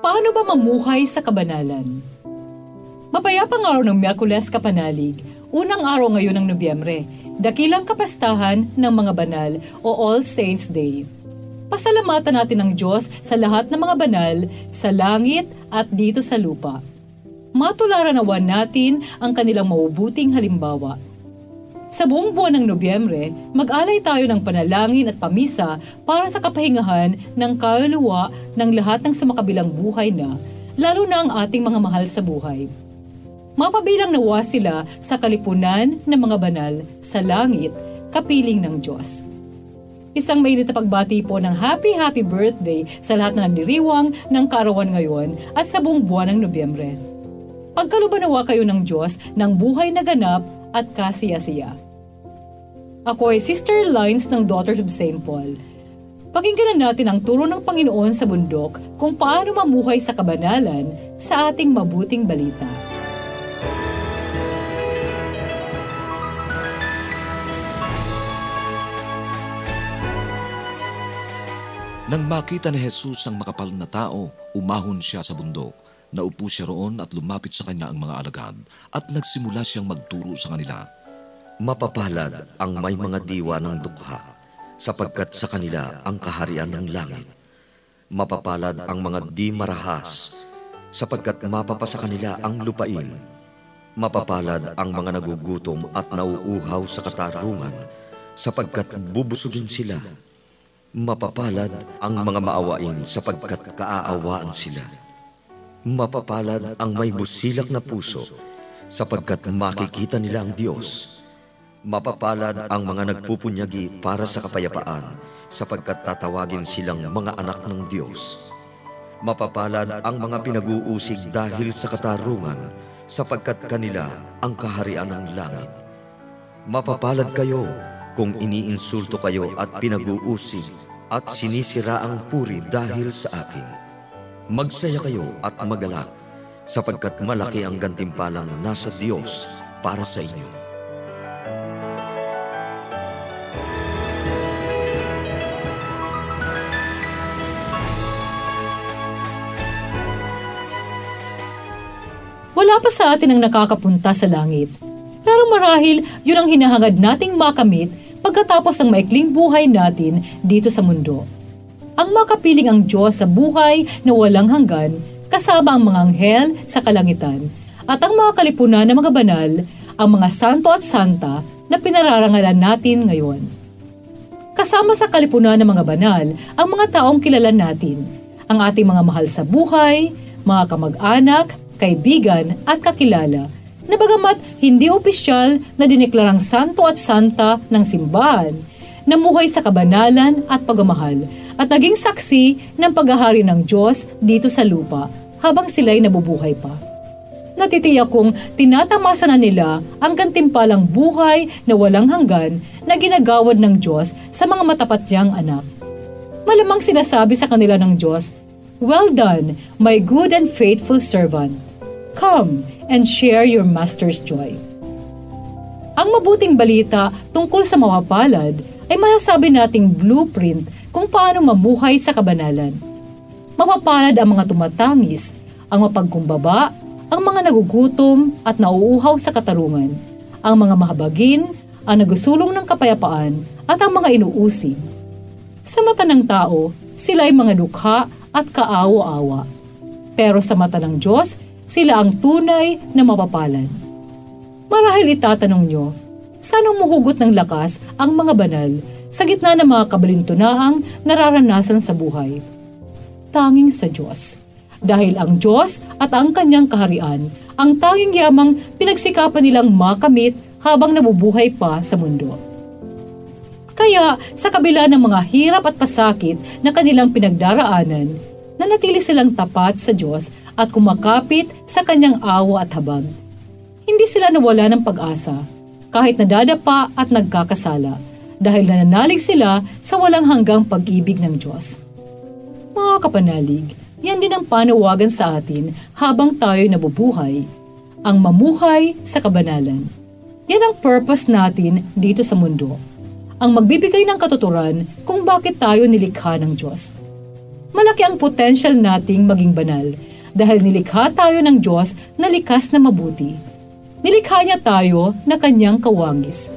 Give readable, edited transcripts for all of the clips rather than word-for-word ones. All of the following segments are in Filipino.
Paano ba mamuhay sa kabanalan? Mapayapang araw ng Miyerkules Kapanalig, unang araw ngayon ng Nobyembre, dakilang kapastahan ng mga banal o All Saints Day. Pasalamatan natin ang Diyos sa lahat ng mga banal, sa langit at dito sa lupa. Matularan nawa natin ang kanilang mabubuting halimbawa. Sa buong buwan ng Nobyembre, mag-alay tayo ng panalangin at pamisa para sa kapahingahan ng kaluluwa ng lahat ng sumakabilang buhay na, lalo na ang ating mga mahal sa buhay. Mapabilang nawa sila sa kalipunan ng mga banal sa langit, kapiling ng Diyos. Isang mainit na pagbati po ng happy birthday sa lahat na nagdiriwang ng kaarawan ngayon at sa buong buwan ng Nobyembre. Pagkaluban nawa kayo ng Diyos ng buhay na ganap at kasiyasiya. Ako ay Sister Lines ng Daughters of St. Paul. Pakinggan natin ang turo ng Panginoon sa bundok kung paano mamuhay sa kabanalan sa ating mabuting balita. Nang makita ni Jesus ang makapal na tao, umahon siya sa bundok. Naupo siya roon at lumapit sa kanya ang mga alagad at nagsimula siyang magturo sa kanila. Mapapalad ang may mga diwa ng dukha, sapagkat sa kanila ang kaharian ng langit. Mapapalad ang mga di marahas, sapagkat mapapasa kanila ang lupain. Mapapalad ang mga nagugutom at nauuhaw sa katarungan, sapagkat bubusugin sila. Mapapalad ang mga maawain, sapagkat kaaawaan sila. Mapapalad ang may busilak na puso, sapagkat makikita nila ang Diyos. Mapapalad ang mga nagpupunyagi para sa kapayapaan, sapagkat tatawagin silang mga anak ng Diyos. Mapapalad ang mga pinag-uusig dahil sa katarungan, sapagkat kanila ang kaharian ng langit. Mapapalad kayo kung iniinsulto kayo at pinag-uusig at sinisira ang puri dahil sa akin. Magsaya kayo at magalak, sapagkat malaki ang gantimpalang nasa Diyos para sa inyo. Wala pa sa atin ang nakakapunta sa langit. Pero marahil yun ang hinahangad nating makamit pagkatapos ng maikling buhay natin dito sa mundo. Ang makapiling ang Diyos sa buhay na walang hanggan, kasama ang mga anghel sa kalangitan, at ang mga kalipunan ng mga banal, ang mga santo at santa na pinararangalan natin ngayon. Kasama sa kalipunan ng mga banal, ang mga taong kilala natin, ang ating mga mahal sa buhay, mga kamag-anak, kaibigan at kakilala, na bagamat hindi opisyal na dineklarang santo at santa ng simbahan, namuhay sa kabanalan at pagmamahal, at naging saksi ng paghahari ng Diyos dito sa lupa habang sila'y nabubuhay pa. Natitiyak kong tinatamasa na nila ang gantimpalang buhay na walang hanggan na ginagawad ng Diyos sa mga matapat niyang anak. Malamang sinasabi sa kanila ng Diyos, "Well done, my good and faithful servant. Come and share your master's joy." Ang mabuting balita tungkol sa mapapalad ay masasabi nating blueprint kung paano mamuhay sa kabanalan. Mapapalad ang mga tumatangis, ang mapagkumbaba, ang mga nagugutom at nauuhaw sa katarungan, ang mga mahabagin, ang nagusulong ng kapayapaan at ang mga inuusig. Sa mata ng tao, sila ay mga dukha at kaawa-awa. Pero sa mata ng Diyos, sila ang tunay na mapapalad. Marahil itatanong nyo, saan humuhugot ng lakas ang mga banal sa gitna ng mga kabalintunaang nararanasan sa buhay? Tanging sa Diyos. Dahil ang Diyos at ang kanyang kaharian ang tanging yamang pinagsikapan nilang makamit habang nabubuhay pa sa mundo. Kaya sa kabila ng mga hirap at pasakit na kanilang pinagdaraanan, nanatili silang tapat sa Diyos at kumakapit sa kanyang awa at habag. Hindi sila nawala ng pag-asa, kahit nadadapa at nagkakasala, dahil nananalig sila sa walang hanggang pag-ibig ng Diyos. Mga kapanalig, yan din ang panawagan sa atin habang tayo nabubuhay, ang mamuhay sa kabanalan. Yan ang purpose natin dito sa mundo, ang magbibigay ng katuturan kung bakit tayo nilikha ng Diyos. Malaki ang potential nating maging banal dahil nilikha tayo ng Diyos na likas na mabuti. Nilikha niya tayo na kanyang kawangis.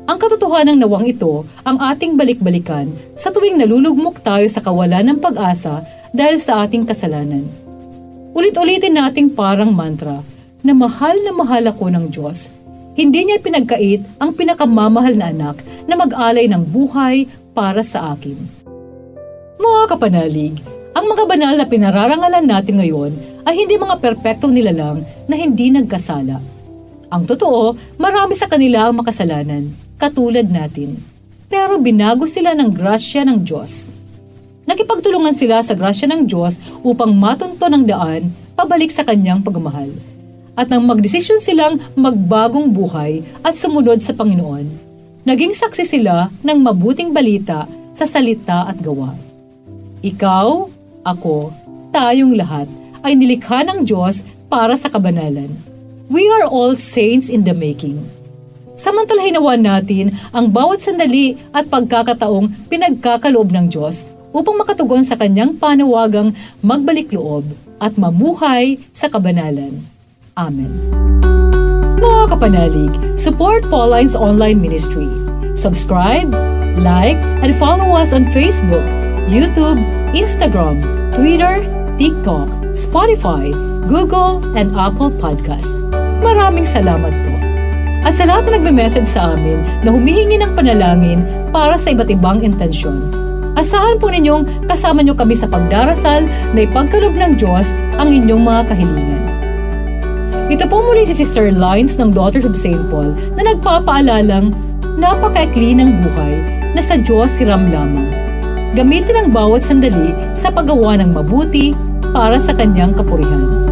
Ang katotohanan ng nawang ito ang ating balik-balikan sa tuwing nalulugmok tayo sa kawalan ng pag-asa dahil sa ating kasalanan. Ulit-ulitin nating parang mantra na mahal ako ng Diyos. Hindi niya pinagkait ang pinakamamahal na anak na mag-alay ng buhay para sa akin. Mga kapanalig, ang mga banal na pinararangalan natin ngayon ay hindi mga perpektong nilalang na hindi nagkasala. Ang totoo, marami sa kanila ang makasalanan, katulad natin. Pero binago sila ng grasya ng Diyos. Nakipagtulungan sila sa grasya ng Diyos upang matunto ng daan pabalik sa kanyang pagmamahal. At nang magdesisyon silang magbagong buhay at sumunod sa Panginoon, naging saksi sila ng mabuting balita sa salita at gawa. Ikaw, ako, tayong lahat ay nilikha ng Diyos para sa kabanalan. We are all saints in the making. Samantalahin nawa natin ang bawat sandali at pagkakataong pinagkakaloob ng Diyos upang makatugon sa kanyang panawagang magbalik loob at mamuhay sa kabanalan. Amen. Mga kapanalig, support Pauline's online ministry. Subscribe, like, and follow us on Facebook, YouTube, Instagram, Twitter, TikTok, Spotify, Google, and Apple Podcast. Maraming salamat po. At sa lahat na nagme-message sa amin na humihingi ng panalangin para sa iba't ibang intensyon, asahan po ninyong kasama nyo kami sa pagdarasal na ipagkaloob ng Diyos ang inyong mga kahilingan. Ito po muli si Sister Lines ng Daughters of St. Paul na nagpapaalalang napakaikli ng buhay na sa Diyos hiram lamang. Gamitin ang bawat sandali sa paggawa ng mabuti para sa kanyang kapurihan.